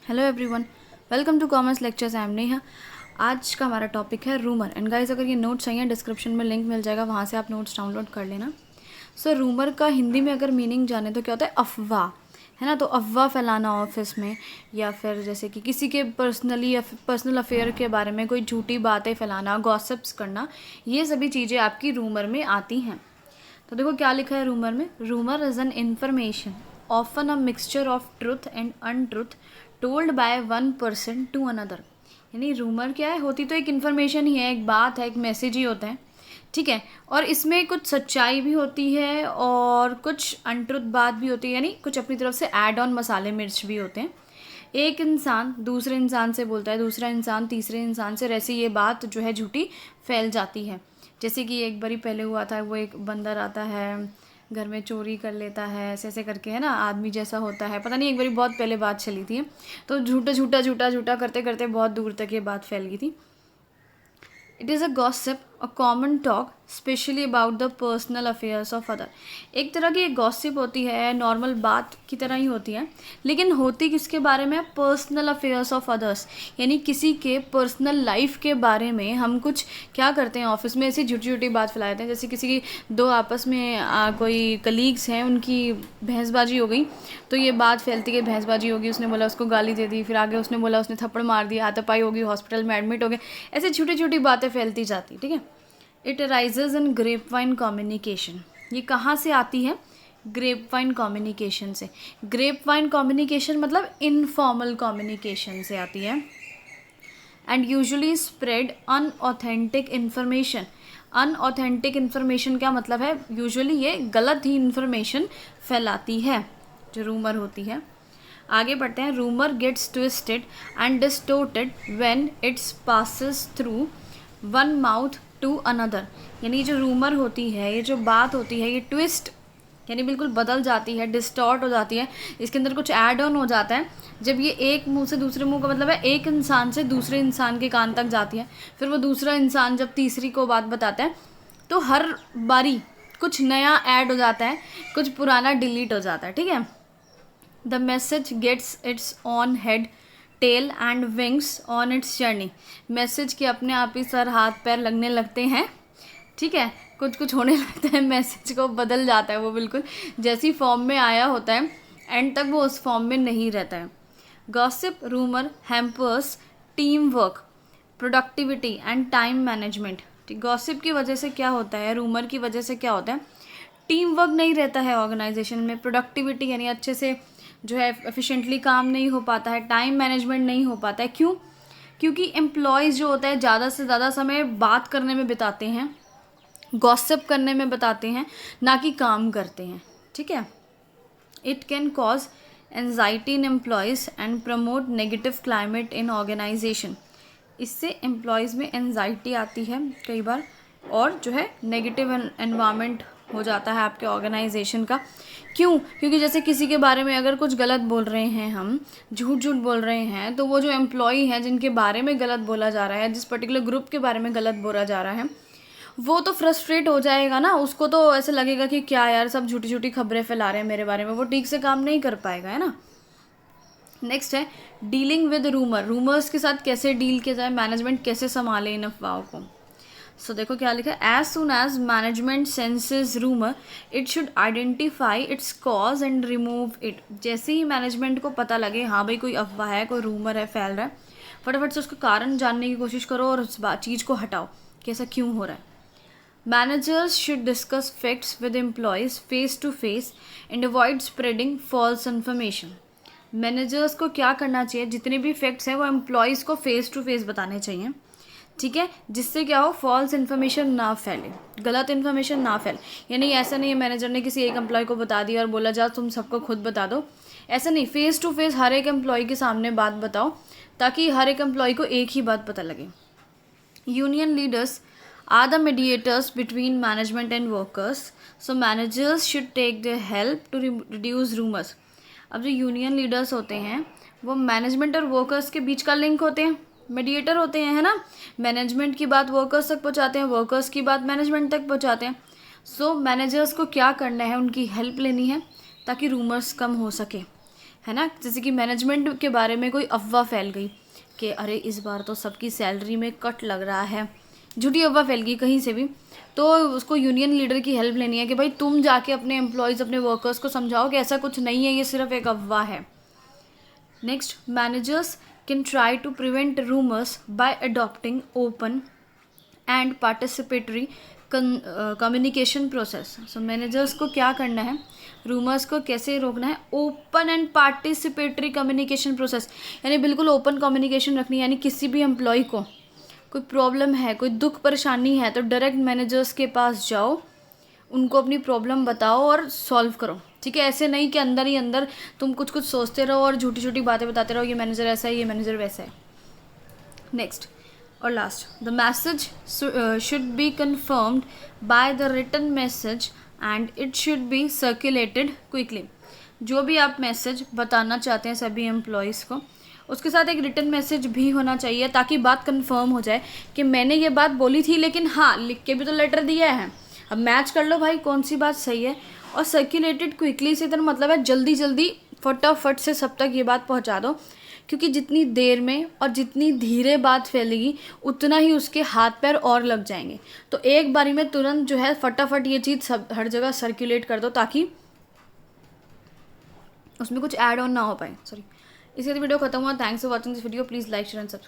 Hello everyone, welcome to commerce lectures. I am Neha. आज का हमारा टॉपिक है रूमर। एंड गाइस, अगर ये नोट्स चाहिए डिस्क्रिप्शन में लिंक मिल जाएगा, वहाँ से आप नोट्स डाउनलोड कर लेना। सो रूमर का हिंदी में अगर मीनिंग जाने तो क्या होता है? अफवाह, है ना। तो अफवाह फैलाना ऑफिस में, या फिर जैसे कि किसी के पर्सनल अफेयर के बारे में कोई झूठी बातें फैलाना, गॉसिप्स करना, ये सभी चीज़ें आपकी रूमर में आती हैं। तो देखो क्या लिखा है रूमर में। Rumour is an information often a mixture of truth and untruth told by one person to another. यानी रूमर क्या है? होती तो एक इन्फॉर्मेशन ही है, एक बात है, एक मैसेज ही होता है, ठीक है। और इसमें कुछ सच्चाई भी होती है और कुछ अनट्रुथ बात भी होती है, यानी कुछ अपनी तरफ से ऐड ऑन मसाले मिर्च भी होते हैं। एक इंसान दूसरे इंसान से बोलता है, दूसरा इंसान तीसरे इंसान से, ऐसे ये बात जो है झूठी फैल जाती है। जैसे कि एक बारी पहले हुआ था, वो एक बंदर आता है, घर में चोरी कर लेता है, ऐसे ऐसे करके, है ना, आदमी जैसा होता है, पता नहीं, एक बारी बहुत पहले बात चली थी। तो झूठा झूठा झूठा झूठा करते करते बहुत दूर तक ये बात फैल गई थी। It is a gossip, a common talk specially about the personal affairs of other. एक तरह की एक गॉसिप होती है, नॉर्मल बात की तरह ही होती है, लेकिन होती किसके बारे में? Personal affairs of others. यानी किसी के पर्सनल लाइफ के बारे में हम कुछ क्या करते हैं ऑफिस में, ऐसी झूठी झूठी बात फैला देते हैं। जैसे किसी की दो आपस में कोई कलीग्स हैं, उनकी भैंसबाजी हो गई, तो ये बात फैलती है भैंसबाजी होगी, उसने बोला उसको गाली दे दी, फिर आगे उसने बोला उसने थप्पड़ मार दिया, हाथापाई होगी, हॉस्पिटल में एडमिट हो गए, ऐसे छोटी छोटी बातें फैलती जाती, ठीक है। It arises in grapevine communication. ये कहाँ से आती है? ग्रेप वाइन कम्युनिकेशन से। ग्रेप वाइन कम्युनिकेशन मतलब इनफॉर्मल कम्युनिकेशन से आती है। And usually spread unauthentic information. Unauthentic information क्या मतलब है? यूजुअली ये गलत ही इन्फॉर्मेशन फैलाती है, जो रूमर होती है। आगे बढ़ते हैं। Rumour gets twisted and distorted when it's passes through one mouth to another. यानी जो रूमर होती है, ये जो बात होती है, ये ट्विस्ट यानी बिल्कुल बदल जाती है, डिस्टॉर्ट हो जाती है, इसके अंदर कुछ ऐड ऑन हो जाता है। जब ये एक मुंह से दूसरे मुंह का मतलब है, एक इंसान से दूसरे इंसान के कान तक जाती है, फिर वो दूसरा इंसान जब तीसरी को बात बताता है, तो हर बारी कुछ नया ऐड हो जाता है, कुछ पुराना डिलीट हो जाता है, ठीक है। The message gets its own head tail and wings on its journey. Message के अपने आप ही सर हाथ पैर लगने लगते हैं, ठीक है, कुछ कुछ होने लगता है, मैसेज को बदल जाता है, वो बिल्कुल जैसी फॉर्म में आया होता है एंड तक वो उस फॉर्म में नहीं रहता है। Gossip rumour hampers team work, productivity and time management. Gossip की वजह से क्या होता है, रूमर की वजह से क्या होता है? टीम वर्क नहीं रहता है ऑर्गेनाइजेशन में, प्रोडक्टिविटी यानी अच्छे से जो है एफिशिएंटली काम नहीं हो पाता है, टाइम मैनेजमेंट नहीं हो पाता है। क्यों? क्योंकि एम्प्लॉयज़ जो होता है ज़्यादा से ज़्यादा समय बात करने में बिताते हैं, गॉसिप करने में बताते हैं, ना कि काम करते हैं, ठीक है। It can cause anxiety in employees and promote negative climate in organisation. इससे एम्प्लॉयज़ में एनजाइटी आती है कई बार, और जो है नेगेटिव एनवायरनमेंट हो जाता है आपके ऑर्गेनाइजेशन का। क्यों? क्योंकि जैसे किसी के बारे में अगर कुछ गलत बोल रहे हैं, हम झूठ झूठ बोल रहे हैं, तो वो जो एम्प्लॉई हैं जिनके बारे में गलत बोला जा रहा है, जिस पर्टिकुलर ग्रुप के बारे में गलत बोला जा रहा है, वो तो फ्रस्ट्रेट हो जाएगा ना। उसको तो ऐसे लगेगा कि क्या यार, सब झूठी झूठी खबरें फैला रहे हैं मेरे बारे में, वो ठीक से काम नहीं कर पाएगा, है ना। नेक्स्ट है डीलिंग विद रूमर। रूमर्स के साथ कैसे डील किया जाए, मैनेजमेंट कैसे संभाले इन अफवाहों को। सो देखो क्या लिखा है। As soon as management senses rumour it should identify its cause and remove it. जैसे ही मैनेजमेंट को पता लगे हाँ भाई कोई अफवाह है, कोई रूमर है, फैल रहा है, फटाफट से उसका कारण जानने की कोशिश करो और उस चीज़ को हटाओ कि ऐसा क्यों हो रहा है। Managers should discuss facts with employees face to face and avoid spreading false information. Managers को क्या करना चाहिए? जितने भी फैक्ट्स हैं वो एम्प्लॉयज़ को फेस टू फेस बताने चाहिए, ठीक है, जिससे क्या हो, फॉल्स इन्फॉर्मेशन ना फैले, गलत इन्फॉर्मेशन ना फैले। यानी ऐसा नहीं है मैनेजर ने किसी एक एम्प्लॉय को बता दिया और बोला जा तुम सबको खुद बता दो, ऐसा नहीं। फेस टू फेस हर एक एम्प्लॉय के सामने बात बताओ, ताकि हर एक एम्प्लॉय को एक ही बात पता लगे। Union leaders are the mediators between management and workers, so managers should take their help to reduce rumors. अब जो यूनियन लीडर्स होते हैं वो मैनेजमेंट और वर्कर्स के बीच का लिंक होते हैं, मीडिएटर होते हैं, है ना। मैनेजमेंट की बात वर्कर्स तक पहुंचाते हैं, वर्कर्स की बात मैनेजमेंट तक पहुंचाते हैं। सो मैनेजर्स को क्या करना है, उनकी हेल्प लेनी है ताकि रूमर्स कम हो सके। है ना। जैसे कि मैनेजमेंट के बारे में कोई अफवाह फैल गई कि अरे इस बार तो सबकी सैलरी में कट लग रहा है, झूठी अफवाह फैल गई कहीं से भी, तो उसको यूनियन लीडर की हेल्प लेनी है कि भाई तुम जाके अपने एम्प्लॉयज़, अपने वर्कर्स को समझाओ कि ऐसा कुछ नहीं है, ये सिर्फ एक अफवाह है। Next, managers can try to prevent rumours by adopting open and participatory communication process. So managers को क्या करना है, रूमर्स को कैसे रोकना है, open and participatory communication process, यानी बिल्कुल ओपन कम्युनिकेशन रखनी है। यानी किसी भी एम्प्लॉय को कोई प्रॉब्लम है, कोई दुख परेशानी है, तो डायरेक्ट मैनेजर्स के पास जाओ, उनको अपनी प्रॉब्लम बताओ और सॉल्व करो, ठीक है। ऐसे नहीं कि अंदर ही अंदर तुम कुछ कुछ सोचते रहो और झूठी झूठी बातें बताते रहो, ये मैनेजर ऐसा है, ये मैनेजर वैसा है। नेक्स्ट और last, the message should be confirmed by the written message and it should be circulated quickly. जो भी आप मैसेज बताना चाहते हैं सभी एम्प्लॉयज़ को, उसके साथ एक रिटन मैसेज भी होना चाहिए, ताकि बात कंफर्म हो जाए कि मैंने ये बात बोली थी, लेकिन हाँ लिख के भी तो लेटर दिया है, अब मैच कर लो भाई कौन सी बात सही है। और सर्कुलेटेड क्विकली से इतना मतलब है जल्दी जल्दी फटाफट से सब तक ये बात पहुंचा दो, क्योंकि जितनी देर में और जितनी धीरे बात फैलेगी उतना ही उसके हाथ पैर और लग जाएंगे। तो एक बारी में तुरंत जो है फटाफट ये चीज़ सब हर जगह सर्कुलेट कर दो, ताकि उसमें कुछ ऐड ऑन ना हो पाए। सॉरी, इसके बाद वीडियो खत्म हुआ। Thanks for watching this video, please like share and subscribe.